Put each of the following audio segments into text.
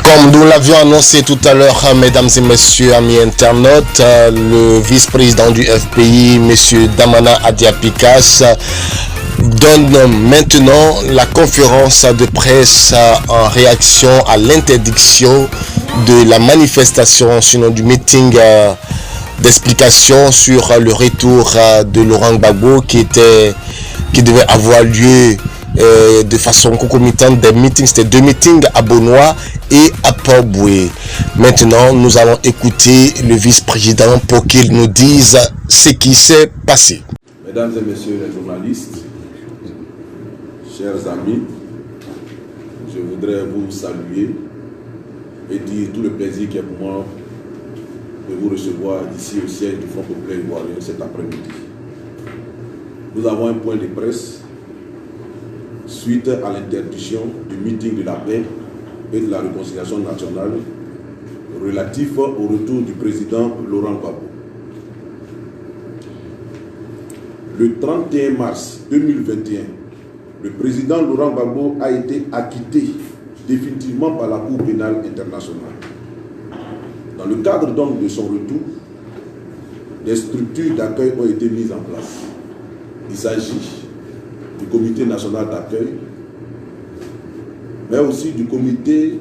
Comme nous l'avions annoncé tout à l'heure, mesdames et messieurs, amis internautes, le vice-président du FPI, M. Damana Adiapikas, donne maintenant la conférence de presse en réaction à l'interdiction de la manifestation, sinon du meeting d'explication sur le retour de Laurent Gbagbo qui devait avoir lieu de façon concomitante des meetings. C'était 2 meetings à Bonois et à Port-Boué. Maintenant, nous allons écouter le vice-président pour qu'il nous dise ce qui s'est passé. Mesdames et messieurs les journalistes, chers amis, je voudrais vous saluer et dire tout le plaisir qui est pour moi de vous recevoir ici au siège du Front populaire ivoirien cet après-midi. Nous avons un point de presse suite à l'interdiction du meeting de la paix et de la réconciliation nationale relatif au retour du président Laurent Gbagbo. Le 31 mars 2021, le président Laurent Gbagbo a été acquitté définitivement par la Cour pénale internationale. Dans le cadre donc de son retour, des structures d'accueil ont été mises en place. Il s'agit du comité national d'accueil, mais aussi du comité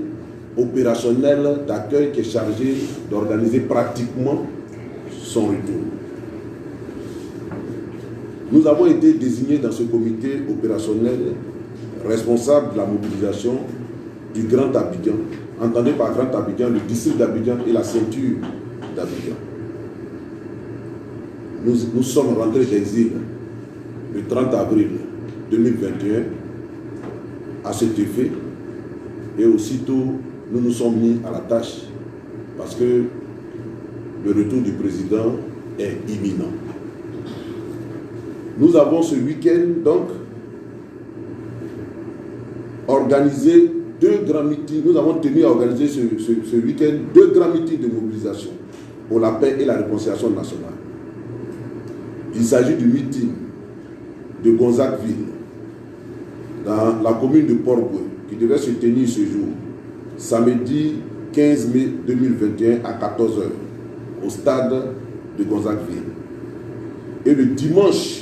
opérationnel d'accueil qui est chargé d'organiser pratiquement son retour. Nous avons été désignés dans ce comité opérationnel responsable de la mobilisation du Grand Abidjan. Entendez par Grand Abidjan le district d'Abidjan et la ceinture d'Abidjan. Nous sommes rentrés d'exil le 30 avril 2021 à cet effet, et aussitôt nous nous sommes mis à la tâche parce que le retour du président est imminent. Nous avons ce week-end donc organisé 2 grands meetings. Nous avons tenu à organiser ce week-end 2 grands meetings de mobilisation pour la paix et la réconciliation nationale. Il s'agit du meeting de Gonzagueville dans la commune de Port-Boué qui devait se tenir ce jour, samedi 15 mai 2021 à 14 h au stade de Gonzagueville. Et le dimanche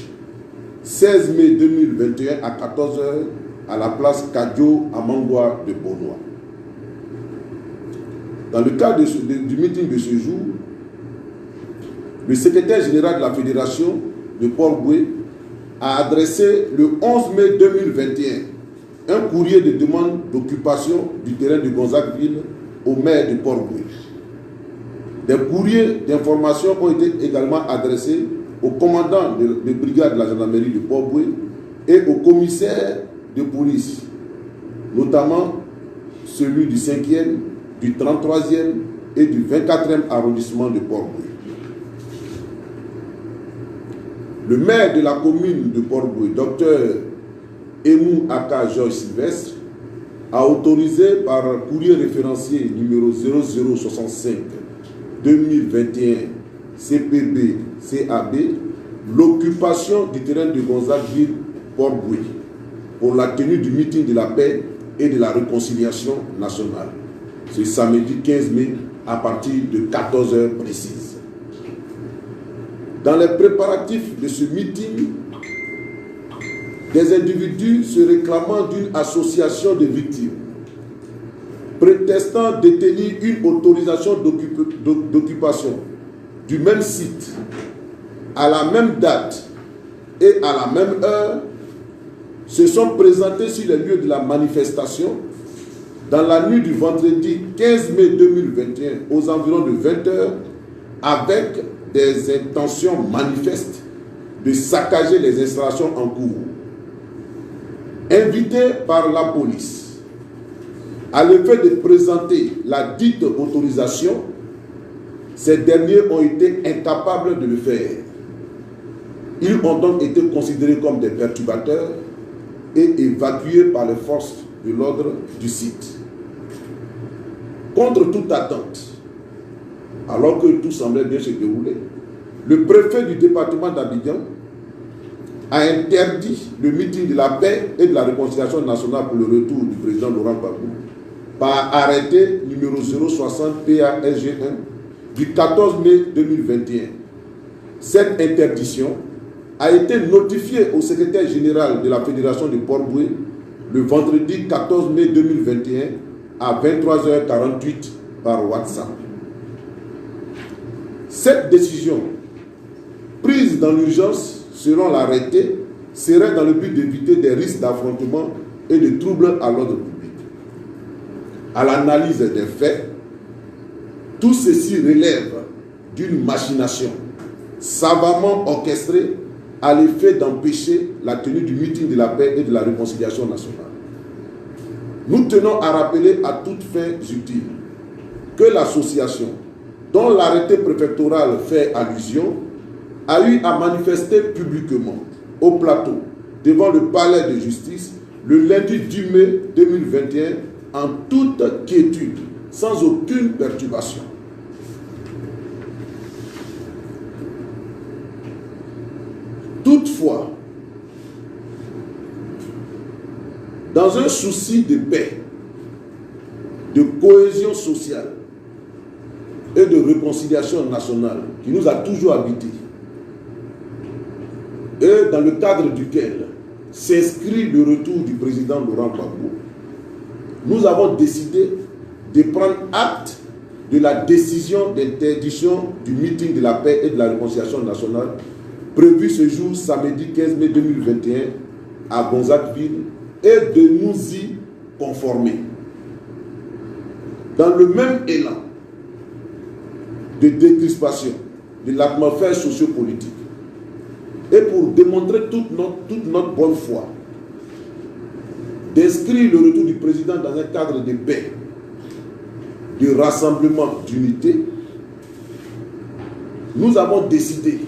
16 mai 2021 à 14 h à la place Kadjo à Mangwa de Bonois. Dans le cadre du meeting de ce jour, le secrétaire général de la fédération de Port-Boué a adressé le 11 mai 2021 un courrier de demande d'occupation du terrain de Gonzagueville au maire de Port-Boué. Des courriers d'information ont été également adressés au commandant de brigade de la gendarmerie de Port-Boué et au commissaire de police, notamment celui du 5e, du 33e et du 24e arrondissement de Port-Boué. Le maire de la commune de Port-Boué, Dr Emou Aka Georges Sylvestre, a autorisé par courrier référencier numéro 0065 2021 CPB CAB l'occupation du terrain de Gonzagueville Port-Boué pour la tenue du meeting de la paix et de la réconciliation nationale. Ce samedi 15 mai à partir de 14 h précises. Dans les préparatifs de ce meeting, des individus se réclamant d'une association de victimes, prétestant détenir une autorisation d'occupation du même site, à la même date et à la même heure, se sont présentés sur les lieux de la manifestation dans la nuit du vendredi 15 mai 2021 aux environs de 20 h avec des intentions manifestes de saccager les installations en cours. Invités par la police à l'effet de présenter la dite autorisation, ces derniers ont été incapables de le faire. Ils ont donc été considérés comme des perturbateurs et évacués par les forces de l'ordre du site. Contre toute attente, alors que tout semblait bien se dérouler, le préfet du département d'Abidjan a interdit le meeting de la paix et de la réconciliation nationale pour le retour du président Laurent Gbagbo par arrêté numéro 060 PASG1 du 14 mai 2021. Cette interdiction a été notifiée au secrétaire général de la Fédération de Port-Bouët le vendredi 14 mai 2021 à 23h48 par WhatsApp. Cette décision, prise dans l'urgence selon l'arrêté, serait dans le but d'éviter des risques d'affrontement et de troubles à l'ordre public. À l'analyse des faits, tout ceci relève d'une machination savamment orchestrée à l'effet d'empêcher la tenue du meeting de la paix et de la réconciliation nationale. Nous tenons à rappeler à toutes fins utiles que l'association, dont l'arrêté préfectoral fait allusion, a eu à manifester publiquement au plateau devant le palais de justice le lundi 10 mai 2021 en toute quiétude, sans aucune perturbation. Toutefois, dans un souci de paix, de cohésion sociale et de réconciliation nationale qui nous a toujours habités, et dans le cadre duquel s'inscrit le retour du président Laurent Gbagbo, nous avons décidé de prendre acte de la décision d'interdiction du meeting de la paix et de la réconciliation nationale prévu ce jour, samedi 15 mai 2021, à Gonzagueville, et de nous y conformer. Dans le même élan de décrispation de l'atmosphère sociopolitique, et pour démontrer toute notre bonne foi, d'inscrire le retour du président dans un cadre de paix, de rassemblement, d'unité, nous avons décidé,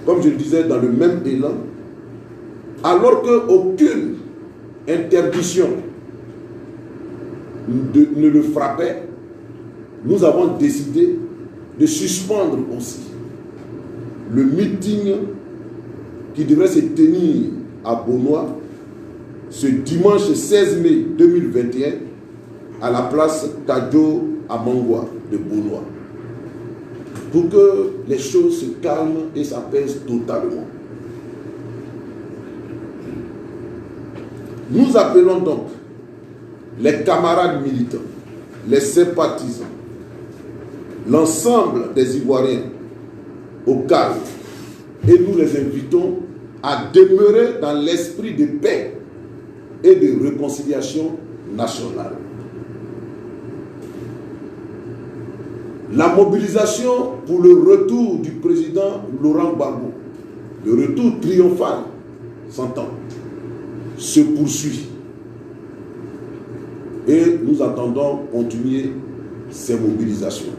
comme je le disais, dans le même élan, alors qu'aucune interdiction ne le frappait, nous avons décidé de suspendre aussi le meeting qui devrait se tenir à Beaunois ce dimanche 16 mai 2021 à la place Tadjo à Mangwa de Beaunois, pour que les choses se calment et s'apaisent totalement. Nous appelons donc les camarades militants, les sympathisants, l'ensemble des Ivoiriens au calme, et nous les invitons à demeurer dans l'esprit de paix et de réconciliation nationale. La mobilisation pour le retour du président Laurent Gbagbo, le retour triomphal, s'entend, se poursuit. Et nous attendons continuer ces mobilisations.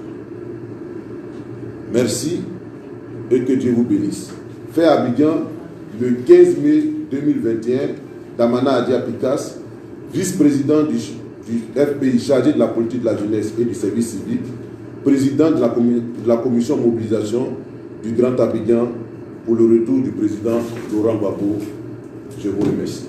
Merci et que Dieu vous bénisse. Fait à Abidjan, le 15 mai 2021, Damana Adia-Picas, vice-président du FPI chargé de la politique de la jeunesse et du service civique, président de la commission mobilisation du Grand Abidjan pour le retour du président Laurent Gbagbo. Je vous remercie.